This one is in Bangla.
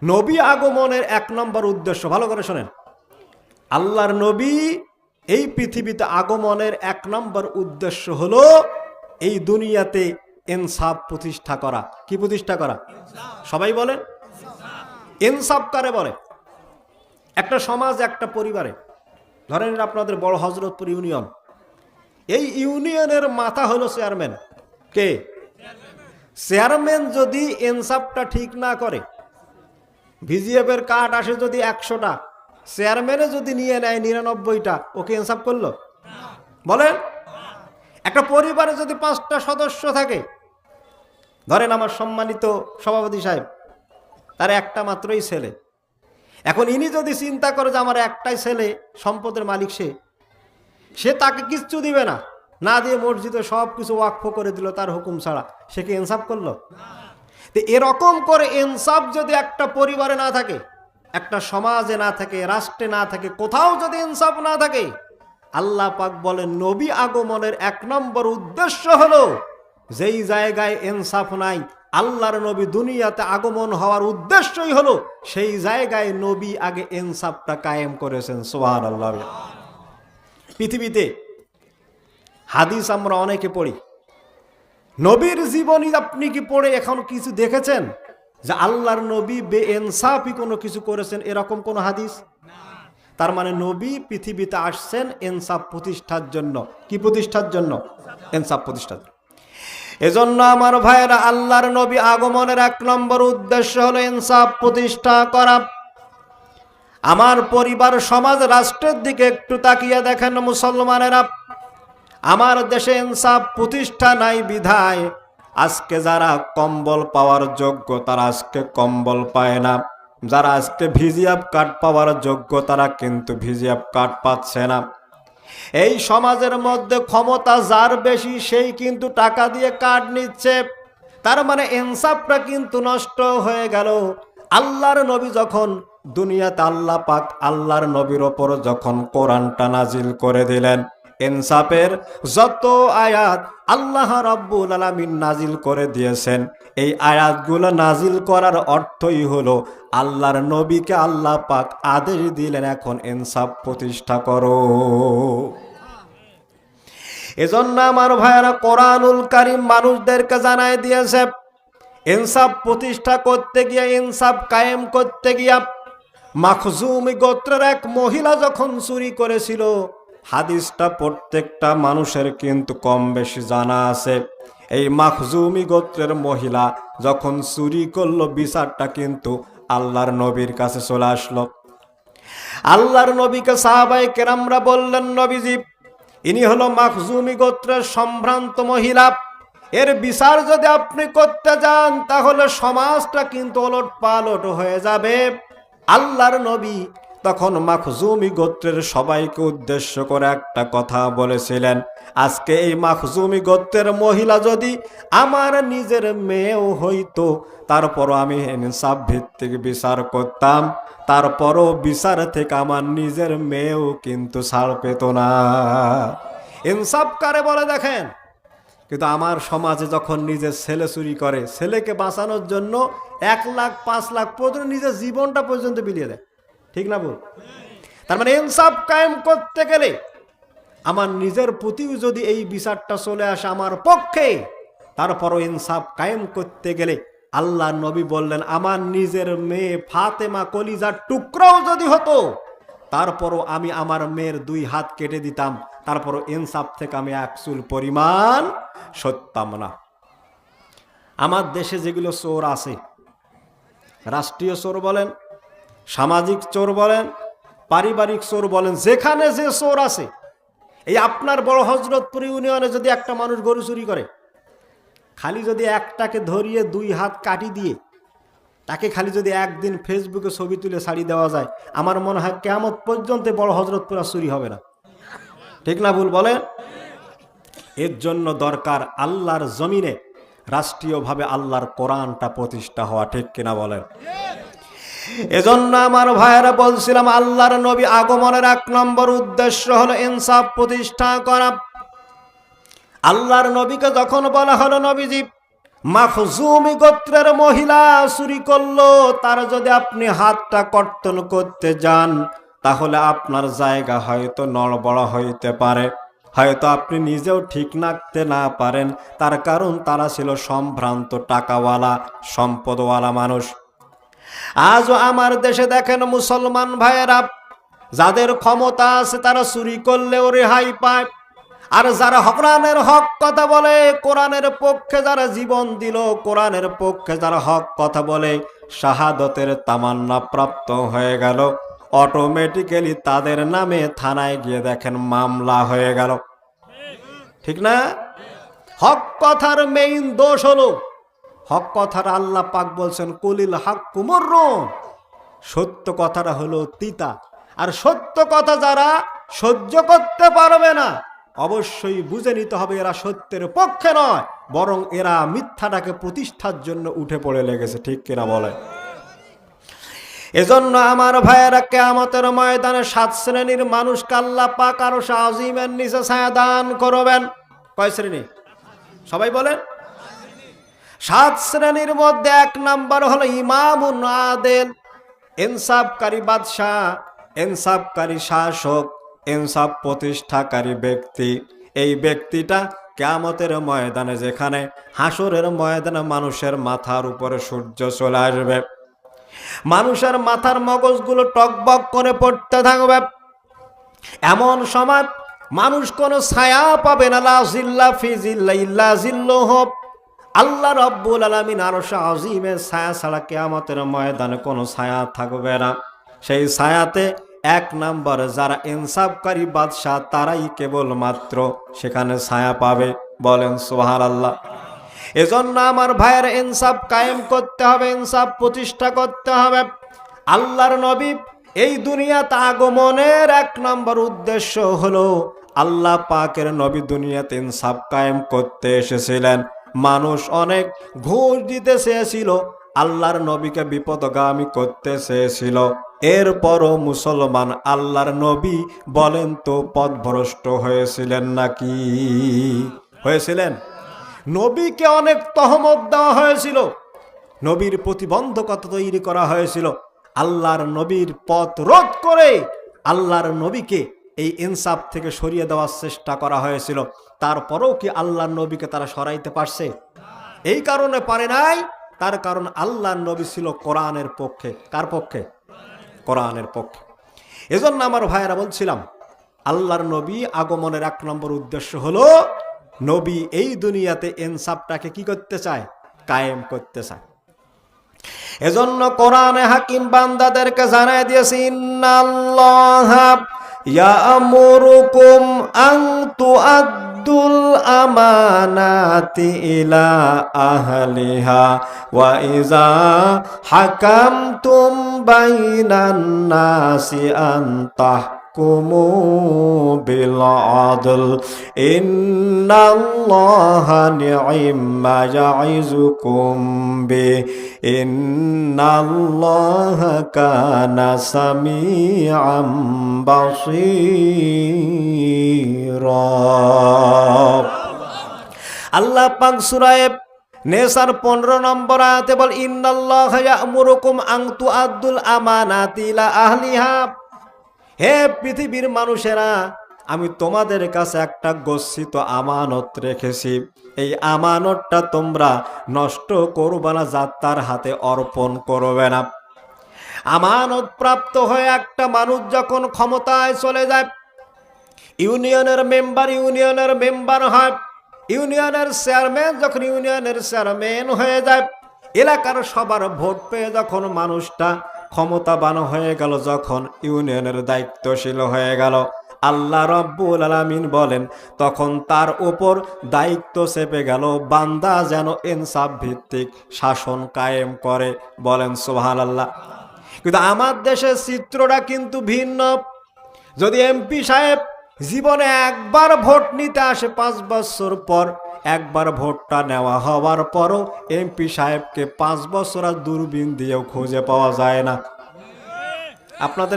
নবী আগমনের 1 নম্বর উদ্দেশ্য, ভালো করে শোনেন, আল্লাহর নবী এই পৃথিবীতে আগমনের 1 নম্বর উদ্দেশ্য হলো এই দুনিয়াতে ইনসাফ প্রতিষ্ঠা করা। কি প্রতিষ্ঠা করা? সবাই বলেন ইনসাফ কারে বলে? একটা সমাজ, একটা পরিবারে, ধরেন আপনাদের বড় হযরতপুর ইউনিয়ন, এই ইউনিয়নের মাথা হলো চেয়ারম্যান। কে? চেয়ারম্যান যদি ইনসাফটা ঠিক না করে, ভিজিএফ এর কার্ড আসে যদি 100টা, চেয়ারম্যানে যদি নিয়ে নেয় 99টা, ওকে ইনসাফ করলো? বলেন। একটা পরিবারে যদি 5টা সদস্য থাকে, ধরেন আমার সম্মানিত সভাপতি সাহেব, তার একটা মাত্রই ছেলে, এখন ইনি যদি চিন্তা করে যে আমার একটাই ছেলে, সম্পদের মালিক সে তাকে কিচ্ছু দিবে না, না দিয়ে মসজিদে সব কিছু ওয়াকফ করে দিল তার হুকুম ছাড়া, সে কি ইনসাফ করলো? তো এরকম করে ইনসাফ যদি একটা পরিবারে না থাকে, একটা সমাজে না থাকে, রাষ্ট্রে না থাকে, কোথাও যদি ইনসাফ না থাকে, আল্লাহ পাক বলেন নবী আগমনের 1 নম্বর উদ্দেশ্য হলো যেই জায়গায় ইনসাফ নাই, আল্লাহর নবী দুনিয়াতে আগমন হওয়ার উদ্দেশ্যই হলো সেই জায়গায় নবী আগে ইনসাফটা কায়েম করেছেন। সুবহানাল্লাহ। পৃথিবীতে হাদিস আমরা অনেকে পড়ি, নবীর জীবনী আপনি কি পড়ে এখন কিছু দেখেছেন যে আল্লাহর নবী বেইনসাফি কোনো কিছু করেছেন? এরকম কোন হাদিস? তার মানে নবী পৃথিবীতে আসছেন ইনসাফ প্রতিষ্ঠার জন্য। কি প্রতিষ্ঠার জন্য? ইনসাফ প্রতিষ্ঠার জন্য। এজন্য আমার ভাইয়েরা, আল্লাহর নবী আগমনের 1 নম্বর উদ্দেশ্য হলো ইনসাফ প্রতিষ্ঠা করা। আমার পরিবার, সমাজ, রাষ্ট্রের দিকে একটু তাকিয়ে দেখেন মুসলমানেরা, আমার দেশে ইনসাফ প্রতিষ্ঠা নাই বিধায় আজকে যারা কম্বল পাওয়ার যোগ্য তারা আজকে কম্বল পায় না, যারা আজকে ভিজিএফ কার্ড পাওয়ার যোগ্য তারা কিন্তু ভিজিএফ কার্ড পাচ্ছে না। এই সমাজের মধ্যে ক্ষমতা যার বেশি সেই কিন্তু টাকা দিয়ে কার্ড নিচ্ছে, তার মানে ইনসাফটা কিন্তু নষ্ট হয়ে গেল। আল্লাহর নবী যখন দুনিয়াতে, আল্লাহ পাক আল্লাহর নবীর ওপর যখন কোরআনটা নাজিল করে দিলেন, ইনসাফের যত আয়াত আল্লাহ রাব্বুল আলামিন নাজিল করে দিয়েছেন, এই আয়াতগুলো নাজিল করার অর্থই হলো আল্লাহর নবীকে আল্লাহ পাক আদেশ দিলেন এখন ইনসাফ প্রতিষ্ঠা করো। এজন্য আমার ভাইয়েরা, কোরআনুল কারীম মানুষদেরকে জানায় দিয়েছে ইনসাফ প্রতিষ্ঠা করতে গিয়ে, ইনসাফ কায়েম করতে গিয়া মাখজুমি গোত্রের এক মহিলা যখন চুরি করেছিল, হাদিসটা প্রত্যেকটা মানুষের কিন্তু কম বেশি জানা আছে। এই মাখজুমি গোত্রের মহিলা যখন চুরি করলো, বিচারটা কিন্তু আল্লাহর নবীর কাছে চলে আসলো। আল্লাহর নবীকে সাহাবায়ে কেরামরা বললেন, নবীজি, ইনি হলো মাখজুমি গোত্রের সম্ভ্রান্ত মহিলা, এর বিচার যদি আপনি করতে যান তাহলে সমাজটা কিন্তু ওলট পালট হয়ে যাবে। আল্লাহর নবী তখন মাখজুমি গোত্রের সবাইকে উদ্দেশ্য করে একটা কথা বলেছিলেন, আজকে এই মাখজুমি গোত্রের মহিলা যদি আমার নিজের মেয়েও হইতো, তারপরও আমি ইনসাফ ভিত্তিক বিচার করতাম, তারপরও বিচার থেকে আমার নিজের মেয়েও কিন্তু ছাড় পেত না। ইনসাফ কারে বলে দেখেন? কিন্তু আমার সমাজে যখন নিজের ছেলে চুরি করে, ছেলেকে বাঁচানোর জন্য 1 লাখ 5 লাখ পর্যন্ত নিজের জীবনটা পর্যন্ত বিলিয়ে দেয়। ঠিক না বল? তার মানে ইনসাফ কায়েম করতে গেলে আমার নিজের প্রতিও যদি এই বিচারটা চলে আসে আমার পক্ষে, তারপরও ইনসাফ কায়েম করতে গেলে আল্লাহ নবী বললেন, আমার নিজের মেয়ে ফাতেমা কলিজার টুকরাও যদি হতো, তারপরও আমি আমার মেয়ের 2 হাত কেটে দিতাম, তারপরও ইনসাফ থেকে আমি 1 চুল পরিমাণ সরতাম না। আমার দেশে যেগুলো চোর আছে, রাষ্ট্রীয় চোর বলেন, সামাজিক চোর বলেন, পারিবারিক চোর বলেন, যেখানে যে চোর আছে, এই আপনার বড় হযরতপুর ইউনিয়নে যদি একটা মানুষ গরু চুরি করে, খালি যদি একটাকে ধরিয়ে 2 হাত কাটি দিয়ে তাকে খালি যদি একদিন ফেসবুকে ছবি তুলে ছাড়ি দেওয়া যায়, আমার মনে হয় কিয়ামত পর্যন্ত বড় হযরতপুর আর চুরি হবে না। ঠিক না ভুল বলেন? এর জন্য দরকার আল্লাহর জমিনে রাষ্ট্রীয়ভাবে আল্লাহর কোরআনটা প্রতিষ্ঠা হওয়া। ঠিক কিনা বলেন? এজন্য আমার ভাইয়েরা বলছিলাম, আল্লাহর নবী আগমনের 1 নম্বর উদ্দেশ্য হলো ইনসাফ প্রতিষ্ঠা করা। আল্লাহর নবীকে যখন বলা হলো, নবীজি মাখজুমি গোত্রের মহিলা চুরি করলো, তার যদি আপনি হাতটা কর্তন করতে যান তাহলে আপনার জায়গা হয়তো নড়বড় হইতে পারে, হয়তো আপনি নিজেও ঠিক রাখতে না পারেন। তার কারণ তারা ছিল সম্ভ্রান্ত টাকাওয়ালা সম্পদওয়ালা মানুষ। আজও আমার দেশে দেখেন মুসলমান ভাইয়েরা, যাদের ক্ষমতা আছে তারা চুরি করলেও রেহাই পায়, আর যারা কোরআনের হক কথা বলে, কোরআনের পক্ষে যারা জীবন দিল, কোরআনের পক্ষে যারা হক কথা বলে, শাহাদতের তামান্না প্রাপ্ত হয়ে গেল, অটোমেটিক্যালি তাদের নামে থানায় গিয়ে দেখেন মামলা হয়ে গেল। ঠিক না? হক কথার মেইন দোষ হলো, হক কথার আল্লাহ পাক বলছেন কুলিল হাক্কু মুররুন, সত্য কথাটা হলো তিতা। আর সত্য কথা যারা সহ্য করতে পারবে না, অবশ্যই বুঝে নিতে হবে এরা সত্যের পক্ষে নয়, বরং এরা মিথ্যাটাকে প্রতিষ্ঠার জন্য উঠে পড়ে লেগেছে। ঠিক কিনা বলে? এজন্য আমার ভাইয়েরা, কিয়ামতের ময়দানে 7 শ্রেণীর মানুষকে আল্লাহ পাক আরশ আজিমের নিচে ছায়া দান করবেন। কয় শ্রেণী? সবাই বলেন। 7 শ্রেণীর মধ্যে 1 নাম্বার হলো ইমামুন আদেল, ইনসাফকারী বাদশাহ, ইনসাফকারী শাসক, ইনসাফ প্রতিষ্ঠাকারী ব্যক্তি। এই ব্যক্তিটা কিয়ামতের ময়দানে, যেখানে হাসরের ময়দানে মানুষের মাথার উপরে সূর্য চলে আসবে, মানুষের মাথার মগজগুলো টকবক করে পড়তে থাকবে, এমন সময় মানুষ কোনো ছায়া পাবে না। লা জিল্লা ফি জিল্লা ইল্লা জিল্লুহু, আল্লাহ রাব্বুল আলামিন আরশ আজিমের ছায়া ছাড়া কিয়ামতের ময়দানে কোনো ছায়া থাকবে না। সেই ছায়াতে 1 নাম্বার যারা ইনসাফকারী বাদশাহ, তারাই কেবলমাত্র সেখানে ছায়া পাবে। বলেন সুবহানাল্লাহ। এজন্য আমার ভাইয়ের ইনসাফ কায়েম করতে হবে, ইনসাফ প্রতিষ্ঠা করতে হবে। আল্লাহর নবী এই দুনিয়াতে আগমনের 1 নম্বর উদ্দেশ্য হলো, আল্লাহ পাকের নবী দুনিয়াতে ইনসাফ কায়েম করতে এসেছিলেন। মানুষ অনেক ঘুষ দিতে চেয়েছিল, আল্লাহর নবীকে বিপদগামী করতে চেয়েছিল, এরপরও মুসলমান আল্লাহর নবী বলেন তো পথভ্রষ্ট হয়েছিলেন নাকি? হয়েছিলেন? নবীকে অনেক তহমত দেওয়া হয়েছিল, নবীর প্রতিবন্ধকতা তৈরি করা হয়েছিল, আল্লাহর নবীর পথ রোধ করে আল্লাহর নবীকে এই ইনসাফ থেকে সরিয়ে দেওয়ার চেষ্টা করা হয়েছিল। তারপরেও কি আল্লাহর নবীকে তারা সরাইতে পারছে? এই কারণে পারে নাই, তার কারণ আল্লাহর নবী ছিল কোরআনের পক্ষে। কার পক্ষে? কোরআনের পক্ষে। এজন্য আমার ভাইয়েরা বলছিলাম, আল্লাহর নবী আগমনের 1 নম্বর উদ্দেশ্য হলো, নবী এই দুনিয়াতে ইনসাফটাকে কি করতে চায়? কায়েম করতে চায়। এজন্য কোরআনে হাকিম বান্দাদেরকে জানায় দিয়েছে, ইন্নাল্লাহা ইয়ামুরুকুম আন তুআদ্দুল আমানাতি ইলা আহলিহা ওয়া ইযা হাকামতুম বাইনান নাসি আন তাহকুমু বিল আদল ইন্নাল্লাহা নি'ম্মা ইয়া'iযুকুম বিহি ইন্নাল্লাহা কানা সামিআম বাসীরা। আল্লাহ পাক সূরা নেসার 15 নম্বর আয়াতে বল, ইন্নাল্লাহা ইয়া'মুরুকুম আন তুআদ্দুল আমানাতি ইলা আহলিহা। হে পৃথিবীর মানুষেরা, আমি তোমাদের কাছে একটা গচ্ছিত আমানত রেখেছি, এই আমানতটা তোমরা নষ্ট করবে না, যাত্রার হাতে অর্পণ করবে না। আমানত প্রাপ্ত হয়ে একটা মানুষ যখন ক্ষমতায় চলে যায়, ইউনিয়নের মেম্বার হয়, ইউনিয়নের চেয়ারম্যান যখন ইউনিয়নের চেয়ারম্যান হয়ে যায়, এলাকার সবার ভোট পেয়ে যখন মানুষটা ক্ষমতাবান হয়ে গেল, যখন ইউনিয়নের দায়িত্বশীল হয়ে গেল, আল্লাহ রাব্বুল আলামিন বলেন তখন তার উপর দায়িত্ব চেপে গেল বান্দা যেন ইনসাফ ভিত্তিক শাসন কায়েম করে। বলেন সুবহানাল্লাহ। কিন্তু আমার দেশের চিত্রটা কিন্তু ভিন্ন। যদি এমপি সাহেব জীবনে একবার ভোট নিতে আসে 5 বছর পর, একবার ভোটটা নেওয়া হওয়ার পরও এমপি সাহেবকে 5 বছর আর দূরবীন দিয়েও খুঁজে পাওয়া যায় না। আপনাদের